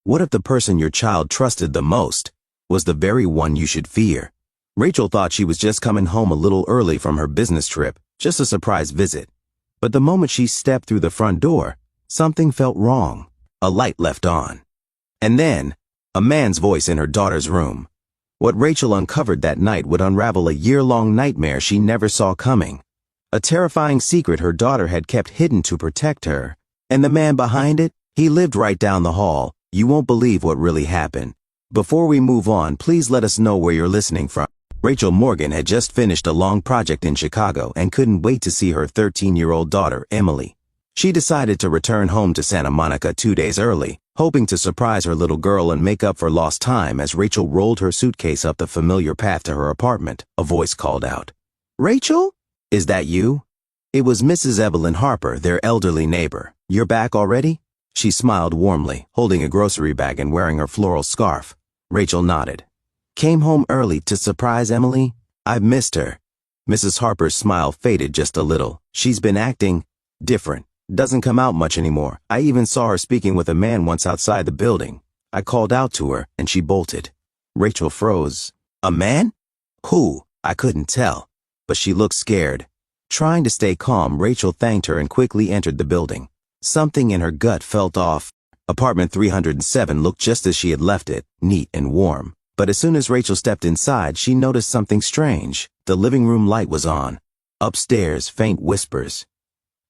What if the person your child trusted the most was the very one you should fear? Rachel thought she was just coming home a little early from her business trip, just a surprise visit. But the moment she stepped through the front door, something felt wrong. A light left on. And then, a man's voice in her daughter's room. What Rachel uncovered that night would unravel a year-long nightmare she never saw coming. A terrifying secret her daughter had kept hidden to protect her. And the man behind it, he lived right down the hall. You won't believe what really happened. Before we move on, please let us know where you're listening from. Rachel Morgan had just finished a long project in Chicago and couldn't wait to see her 13-year-old daughter, Emily. She decided to return home to Santa Monica 2 days early, hoping to surprise her little girl and make up for lost time. As Rachel rolled her suitcase up the familiar path to her apartment, a voice called out, "Rachel? Is that you?" It was Mrs. Evelyn Harper, their elderly neighbor. "You're back already?" She smiled warmly, holding a grocery bag and wearing her floral scarf. Rachel nodded. "Came home early to surprise Emily? I've missed her." Mrs. Harper's smile faded just a little. "She's been acting different. Doesn't come out much anymore. I even saw her speaking with a man once outside the building. I called out to her, and she bolted." Rachel froze. "A man? Who?" "I couldn't tell, but she looked scared." Trying to stay calm, Rachel thanked her and quickly entered the building. Something in her gut felt off. Apartment 307 looked just as she had left it, neat and warm. But as soon as Rachel stepped inside, she noticed something strange. The living room light was on. Upstairs, faint whispers.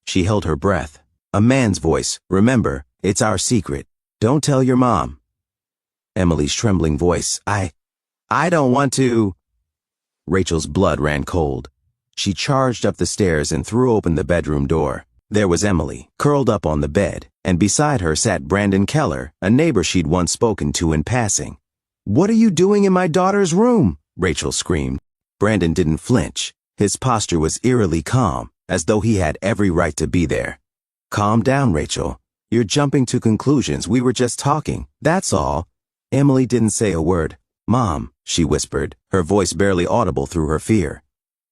She held her breath. A man's voice. "Remember, it's our secret. Don't tell your mom." Emily's trembling voice. I don't want to." Rachel's blood ran cold. She charged up the stairs and threw open the bedroom door. There was Emily, curled up on the bed, and beside her sat Brandon Keller, a neighbor she'd once spoken to in passing. "What are you doing in my daughter's room?" Rachel screamed. Brandon didn't flinch. His posture was eerily calm, as though he had every right to be there. "Calm down, Rachel. You're jumping to conclusions. We were just talking, that's all." Emily didn't say a word. "Mom," she whispered, her voice barely audible through her fear.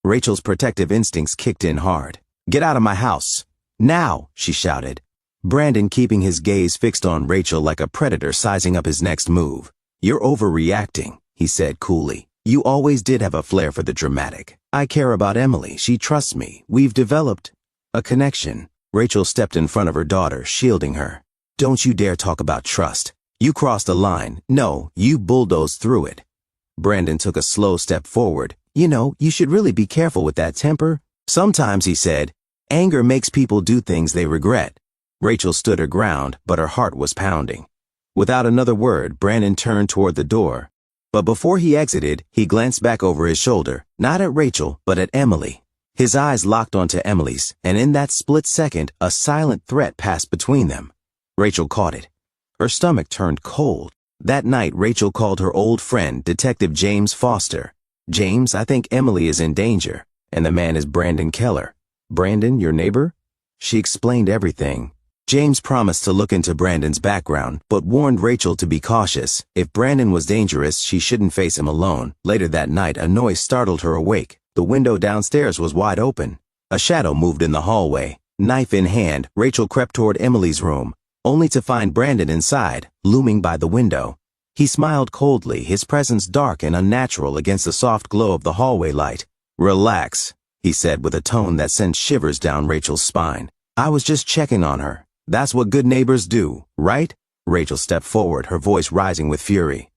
Rachel's protective instincts kicked in hard. "Get out of my house. Now," she shouted. Brandon keeping his gaze fixed on Rachel like a predator sizing up his next move. "You're overreacting," he said coolly. "You always did have a flair for the dramatic. I care about Emily. She trusts me. We've developed a connection." Rachel stepped in front of her daughter, shielding her. "Don't you dare talk about trust. You crossed a line. No, you bulldozed through it." Brandon took a slow step forward. "You know, you should really be careful with that temper." "Sometimes," he said, "anger makes people do things they regret." Rachel stood her ground, but her heart was pounding. Without another word, Brandon turned toward the door. But before he exited, he glanced back over his shoulder, not at Rachel, but at Emily. His eyes locked onto Emily's, and in that split second, a silent threat passed between them. Rachel caught it. Her stomach turned cold. That night, Rachel called her old friend, Detective James Foster. "James, I think Emily is in danger, and the man is Brandon Keller." "Brandon, your neighbor?" She explained everything. James promised to look into Brandon's background, but warned Rachel to be cautious. If Brandon was dangerous, she shouldn't face him alone. Later that night, a noise startled her awake. The window downstairs was wide open. A shadow moved in the hallway. Knife in hand, Rachel crept toward Emily's room, only to find Brandon inside, looming by the window. He smiled coldly, his presence dark and unnatural against the soft glow of the hallway light. "Relax," he said with a tone that sent shivers down Rachel's spine. "I was just checking on her. That's what good neighbors do, right?" Rachel stepped forward, her voice rising with fury.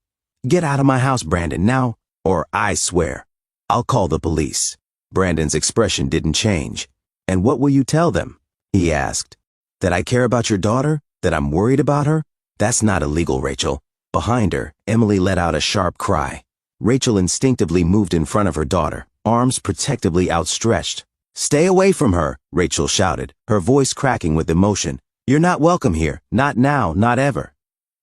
"Get out of my house, Brandon, now, or I swear I'll call the police." Brandon's expression didn't change. "And what will you tell them?" he asked. "That I care about your daughter? That I'm worried about her? That's not illegal, Rachel." Behind her, Emily let out a sharp cry. Rachel instinctively moved in front of her daughter, arms protectively outstretched. "Stay away from her," Rachel shouted, her voice cracking with emotion. "You're not welcome here. Not now, not ever."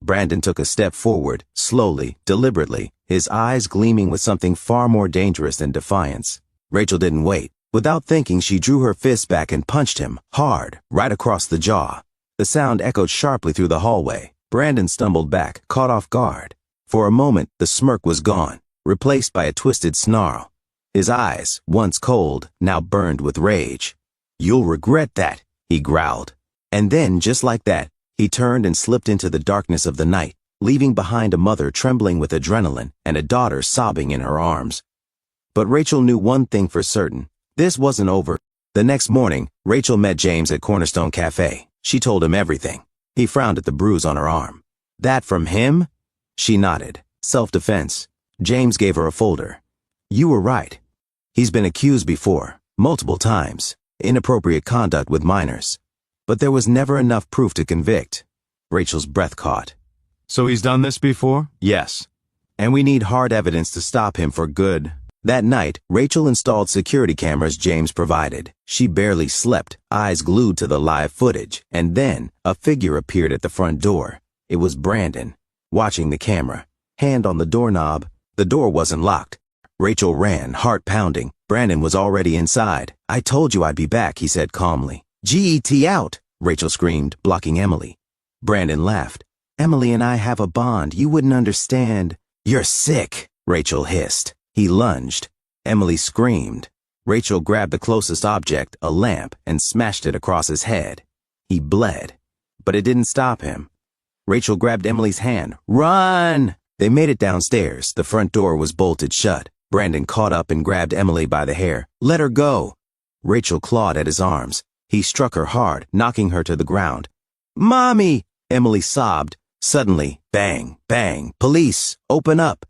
Brandon took a step forward, slowly, deliberately, his eyes gleaming with something far more dangerous than defiance. Rachel didn't wait. Without thinking, she drew her fist back and punched him, hard, right across the jaw. The sound echoed sharply through the hallway. Brandon stumbled back, caught off guard. For a moment, the smirk was gone, replaced by a twisted snarl. His eyes, once cold, now burned with rage. "You'll regret that," he growled. And then, just like that, he turned and slipped into the darkness of the night. leaving behind a mother trembling with adrenaline and a daughter sobbing in her arms. But Rachel knew one thing for certain. This wasn't over. The next morning, Rachel met James at Cornerstone Cafe. She told him everything. He frowned at the bruise on her arm. That from him? She nodded. Self-defense. James gave her a folder. You were right. He's been accused before, multiple times. Inappropriate conduct with minors. But there was never enough proof to convict. Rachel's breath caught. So he's done this before? Yes. And we need hard evidence to stop him for good. That night, Rachel installed security cameras James provided. She barely slept, eyes glued to the live footage, and then a figure appeared at the front door. It was Brandon, watching the camera, hand on the doorknob. The door wasn't locked. Rachel ran, heart pounding. Brandon was already inside. I told you I'd be back, he said calmly. Get out, Rachel screamed, blocking Emily. Brandon laughed. Emily and I have a bond. You wouldn't understand. You're sick, Rachel hissed. He lunged. Emily screamed. Rachel grabbed the closest object, a lamp, and smashed it across his head. He bled, but it didn't stop him. Rachel grabbed Emily's hand. Run! They made it downstairs. The front door was bolted shut. Brandon caught up and grabbed Emily by the hair. Let her go. Rachel clawed at his arms. He struck her hard, knocking her to the ground. Mommy! Emily sobbed. Suddenly, bang, bang. Police, open up.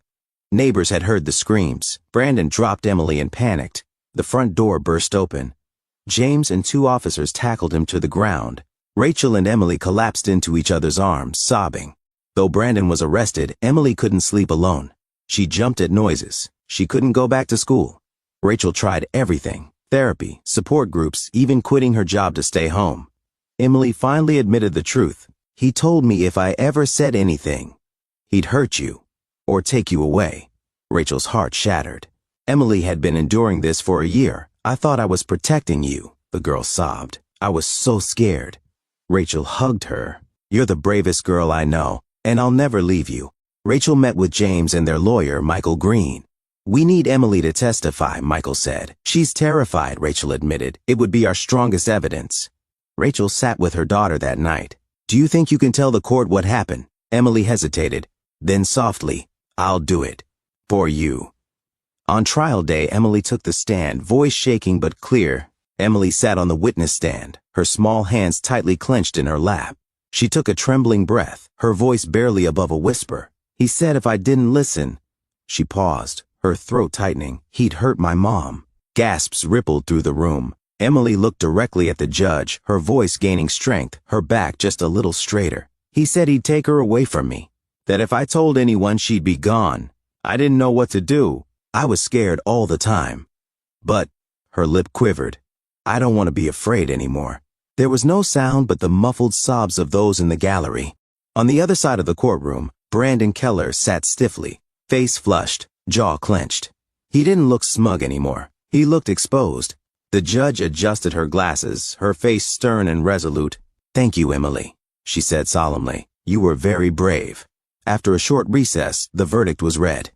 Neighbors had heard the screams. Brandon dropped Emily and panicked. The front door burst open. James and two officers tackled him to the ground. Rachel and Emily collapsed into each other's arms, sobbing. Though Brandon was arrested, Emily couldn't sleep alone. She jumped at noises. She couldn't go back to school. Rachel tried everything. Therapy, support groups, even quitting her job to stay home. Emily finally admitted the truth. He told me if I ever said anything, he'd hurt you. Or take you away. Rachel's heart shattered. Emily had been enduring this for a year. I thought I was protecting you, the girl sobbed. I was so scared. Rachel hugged her. You're the bravest girl I know, and I'll never leave you. Rachel met with James and their lawyer, Michael Green. We need Emily to testify, Michael said. She's terrified, Rachel admitted. It would be our strongest evidence. Rachel sat with her daughter that night. Do you think you can tell the court what happened? Emily hesitated. Then softly, I'll do it. For you. On trial day, Emily took the stand, voice shaking but clear. Emily sat on the witness stand, her small hands tightly clenched in her lap. She took a trembling breath, her voice barely above a whisper. He said if I didn't listen. She paused, her throat tightening. He'd hurt my mom. Gasps rippled through the room. Emily looked directly at the judge, her voice gaining strength, her back just a little straighter. He said he'd take her away from me. That if I told anyone she'd be gone. I didn't know what to do. I was scared all the time. But, her lip quivered. I don't want to be afraid anymore. There was no sound but the muffled sobs of those in the gallery. On the other side of the courtroom, Brandon Keller sat stiffly, face flushed, jaw clenched. He didn't look smug anymore. He looked exposed. The judge adjusted her glasses, her face stern and resolute. Thank you, Emily, she said solemnly. You were very brave. After a short recess, the verdict was read.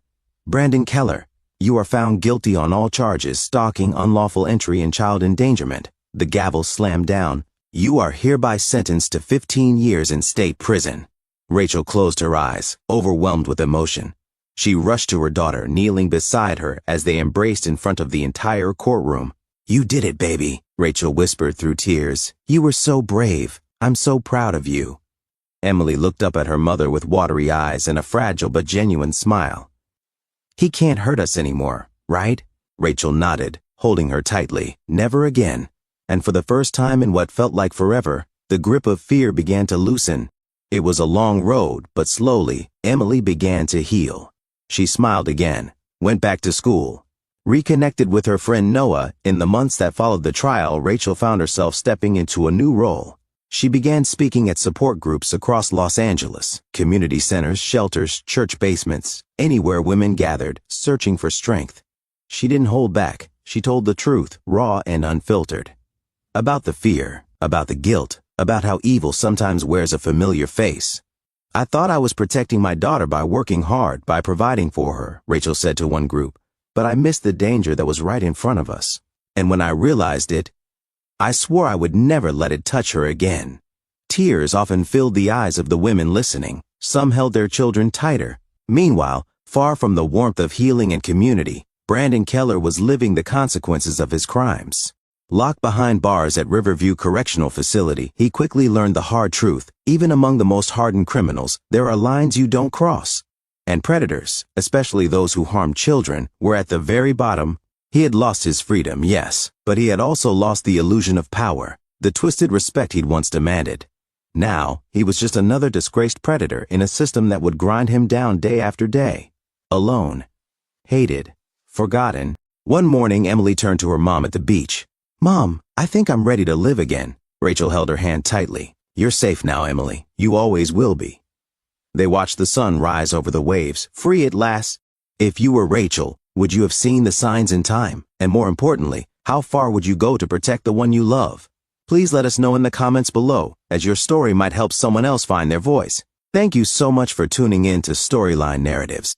Brandon Keller, you are found guilty on all charges, stalking, unlawful entry, and child endangerment. The gavel slammed down. You are hereby sentenced to 15 years in state prison. Rachel closed her eyes, overwhelmed with emotion. She rushed to her daughter, kneeling beside her as they embraced in front of the entire courtroom. You did it, baby, Rachel whispered through tears. You were so brave. I'm so proud of you. Emily looked up at her mother with watery eyes and a fragile but genuine smile. He can't hurt us anymore, right? Rachel nodded, holding her tightly. Never again. And for the first time in what felt like forever, the grip of fear began to loosen. It was a long road, but slowly, Emily began to heal. She smiled again, went back to school. Reconnected with her friend Noah, in the months that followed the trial, Rachel found herself stepping into a new role. She began speaking at support groups across Los Angeles, community centers, shelters, church basements, anywhere women gathered, searching for strength. She didn't hold back. She told the truth, raw and unfiltered. About the fear, about the guilt, about how evil sometimes wears a familiar face. I thought I was protecting my daughter by working hard, by providing for her, Rachel said to one group, but I missed the danger that was right in front of us. And when I realized it, I swore I would never let it touch her again. Tears often filled the eyes of the women listening. Some held their children tighter. Meanwhile, far from the warmth of healing and community, Brandon Keller was living the consequences of his crimes. Locked behind bars at Riverview Correctional Facility, he quickly learned the hard truth. Even among the most hardened criminals, there are lines you don't cross. And predators, especially those who harm children, were at the very bottom. He had lost his freedom, yes, but he had also lost the illusion of power, the twisted respect he'd once demanded. Now, he was just another disgraced predator in a system that would grind him down day after day. Alone. Hated. Forgotten. One morning, Emily turned to her mom at the beach. "Mom, I think I'm ready to live again." Rachel held her hand tightly. "You're safe now, Emily. You always will be." They watched the sun rise over the waves, free at last. If you were Rachel, would you have seen the signs in time? And more importantly, how far would you go to protect the one you love? Please let us know in the comments below, as your story might help someone else find their voice. Thank you so much for tuning in to Storyline Narratives.